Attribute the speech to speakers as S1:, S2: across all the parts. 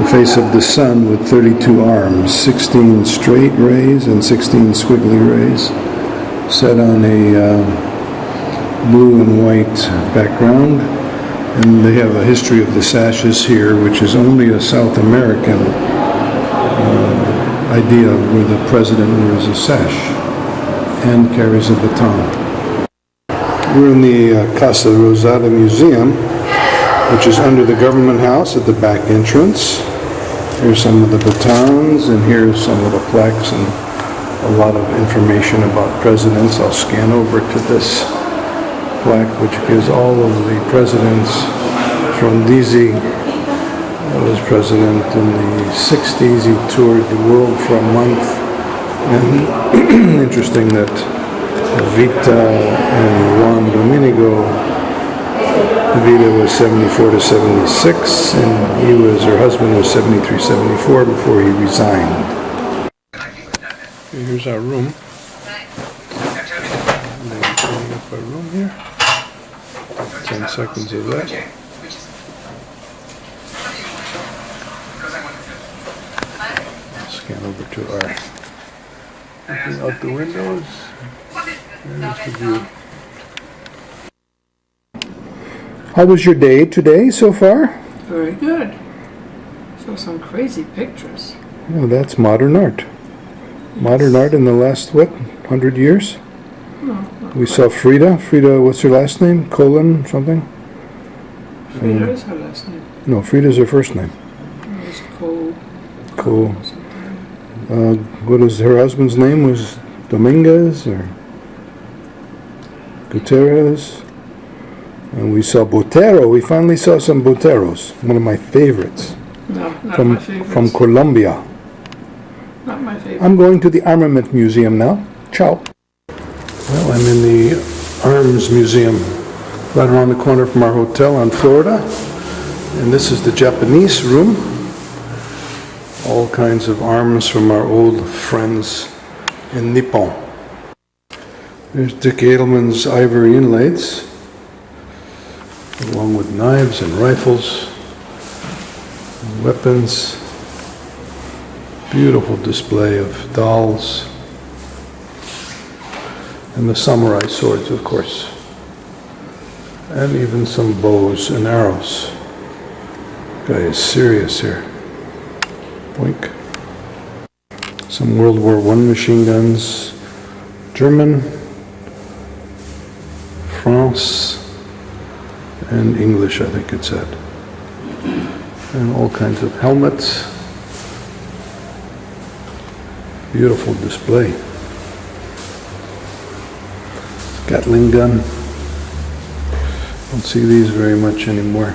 S1: the face of the sun with 32 arms, 16 straight rays and 16 squiggly rays, set on a blue and white background. And they have a history of the sashes here, which is only a South American idea where the president wears a sash and carries a baton. We're in the Casa Rosada Museum, which is under the government house at the back entrance. Here's some of the batons, and here's some of the plaques and a lot of information about presidents. I'll scan over to this plaque, which gives all of the presidents. Frondizi was president in the 60s. He toured the world for a month. And interesting that Vita and Juan Domenico, Vita was 74 to 76, and her husband was 73, 74 before he resigned. Here's our room. Opening up our room here. 10 seconds of that. Scan over to our, looking out the windows. There's the view. How was your day today so far?
S2: Very good. Saw some crazy pictures.
S1: Oh, that's modern art. Yes. Modern art in the last, 100 years?
S2: No.
S1: We saw Frida. Frida, what's her last name? Colon something?
S2: Frida is her last name.
S1: No, Frida's her first name.
S2: It's Cole.
S1: Cole. What was her husband's name? Was Dominguez or Gutierrez? And we saw Botero. We finally saw some Boteros. One of my favorites.
S2: No, not my favorites.
S1: From Colombia.
S2: Not my favorite.
S1: I'm going to the Armament Museum now. Ciao. Well, I'm in the Arms Museum, right around the corner from our hotel on Florida. And this is the Japanese room. All kinds of arms from our old friends in Nippon. There's Dick Edelman's ivory inlays, along with knives and rifles, and weapons. Beautiful display of dolls. And the samurai swords, of course. And even some bows and arrows. Guy is serious here. Boink. Some World War I machine guns. German, France, and English, I think it said. And all kinds of helmets. Beautiful display. Gatling gun. Don't see these very much anymore.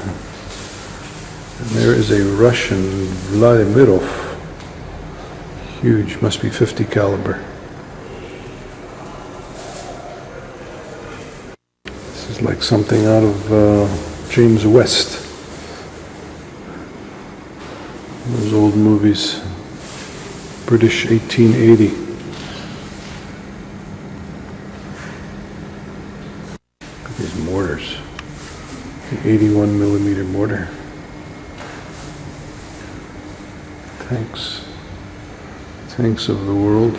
S1: And there is a Russian Vladimirov. Huge, must be 50 caliber. This is like something out of James West. Those old movies. British 1880. Look at these mortars. The 81 millimeter mortar. Tanks of the world.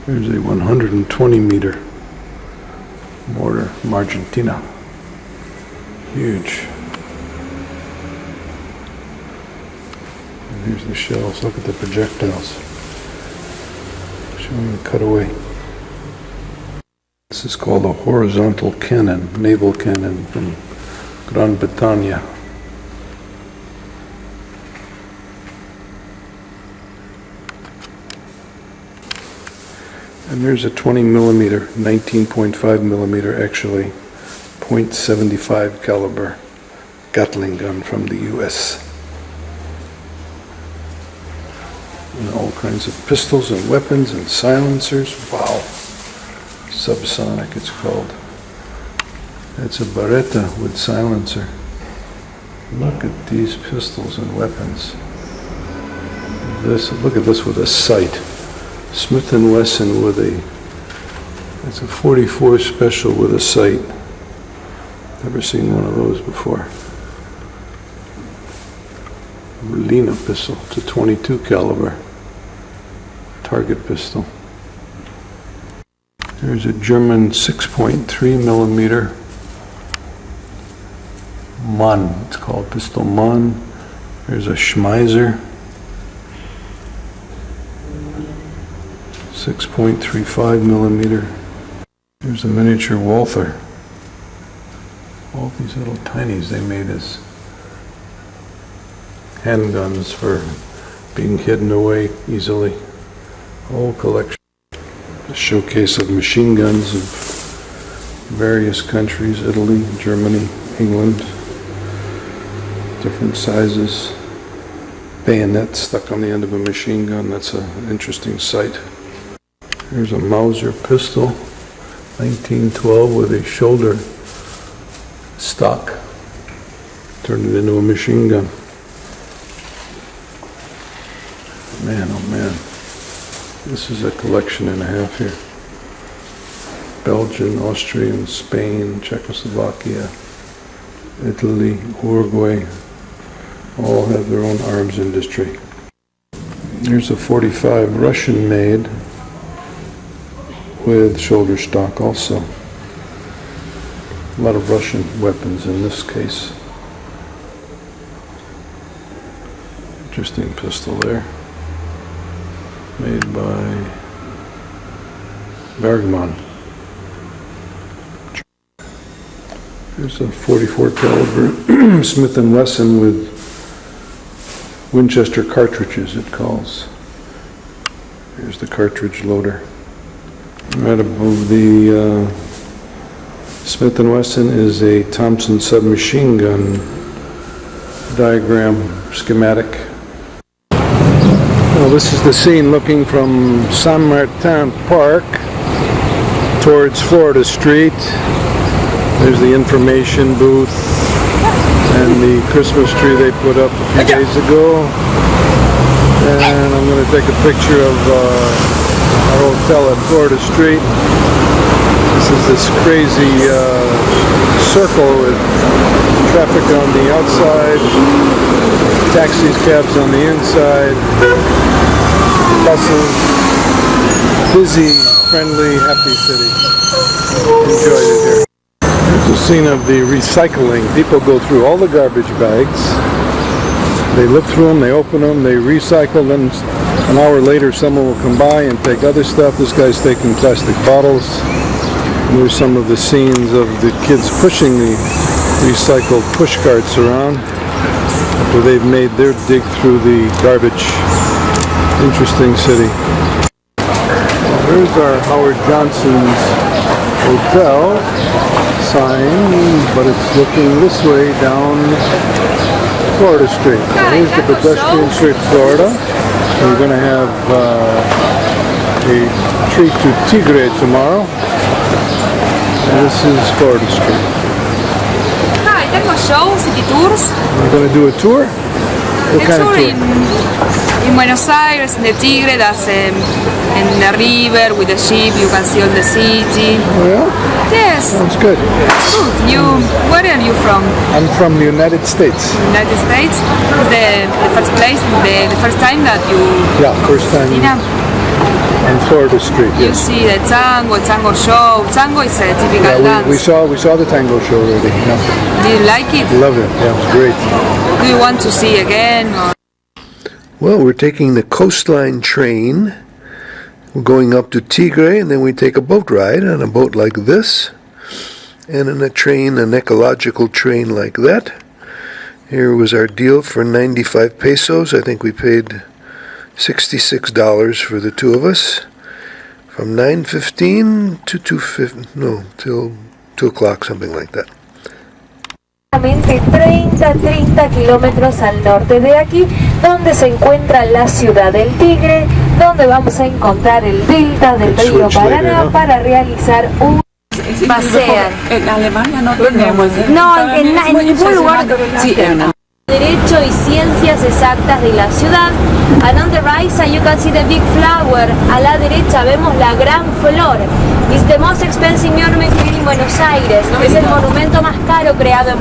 S1: There's a 120 meter mortar from Argentina. Huge. And here's the shells. Look at the projectiles. Showing the cutaway. This is called a horizontal cannon, naval cannon from Gran Bretagna. And there's a 20 millimeter, 19.5 millimeter actually, .75 caliber Gatling gun from the US. And all kinds of pistols and weapons and silencers. Wow. Subsonic it's called. It's a Beretta with silencer. Look at these pistols and weapons. Look at this with a sight. Smith & Wesson with it's a 44 special with a sight. Never seen one of those before. Berliner pistol. It's a 22 caliber target pistol. There's a German 6.3 millimeter Mann. It's called Pistol Mann. There's a Schmeiser 6.35 millimeter. There's a miniature Walther. All these little tinies they made as handguns for being hidden away easily. Whole collection. A showcase of machine guns of various countries, Italy, Germany, England, different sizes. Bayonet stuck on the end of a machine gun. That's an interesting sight. Here's a Mauser pistol, 1912, with a shoulder stock. Turned it into a machine gun. Man, oh man. This is a collection and a half here. Belgium, Austria, Spain, Czechoslovakia, Italy, Uruguay, all have their own arms industry. Here's a 45 Russian made with shoulder stock also. A lot of Russian weapons in this case. Interesting pistol there. Made by Bergmann. Here's a 44 caliber Smith & Wesson with Winchester cartridges, it calls. Here's the cartridge loader. Right above the Smith & Wesson is a Thompson submachine gun diagram schematic. Well, this is the scene looking from San Martin Park towards Florida Street. There's the information booth and the Christmas tree they put up a few days ago. And I'm going to take a picture of our hotel at Florida Street. This is this crazy circle with traffic on the outside, taxis, cabs on the inside, buses, busy, friendly, happy city. Enjoyed it here. Here's a scene of the recycling. People go through all the garbage bags. They look through them, they open them, they recycle them. An hour later someone will come by and take other stuff. This guy's taking plastic bottles. And here's some of the scenes of the kids pushing the recycled push carts around after they've made their dig through the garbage. Interesting city. Well, here's our Howard Johnson's hotel sign, but it's looking this way down Florida Street. Here's the Pedestrian Street, Florida. We're going to have a treat to Tigre tomorrow. And this is Florida Street.
S3: Hi, tengo show, city tours.
S1: We're going to do a tour? What kind of tour?
S3: In Buenos Aires, in the Tigre, that's in the river with the ship. You can see all the city.
S1: Oh yeah?
S3: Yes.
S1: Sounds good.
S3: Good. Where are you from?
S1: I'm from the United States.
S3: United States. The first place, the first time that you.
S1: Yeah, first time on Florida Street.
S3: You
S1: Yes.
S3: see the tango show. Tango is a typical
S1: Yeah,
S3: dance.
S1: we saw the tango show already. Yeah.
S3: Do you like it?
S1: Love it. Yeah, it was great.
S3: Do you want to see again? Or?
S1: Well, we're taking the coastline train. We're going up to Tigre, and then we take a boat ride on a boat like this, and in a train, an ecological train like that. Here was our deal for 95 pesos. I think we paid $66 for the two of us, from 9:15 to 2:50. No, till 2 o'clock, something like that.
S4: 30 kilómetros al norte de aquí, donde se encuentra la ciudad del Tigre, donde vamos a encontrar el delta del río Paraná para realizar un
S3: Pasean.
S2: En Alemania no tenemos.
S3: No, en ningún lugar.
S2: Sí,
S4: derecho y ciencias exactas de la ciudad. And on the right side you can see the big flower. A la derecha vemos la gran flor. It's the most expensive monument here in Buenos Aires. Es el monumento más caro creado en Buenos Aires.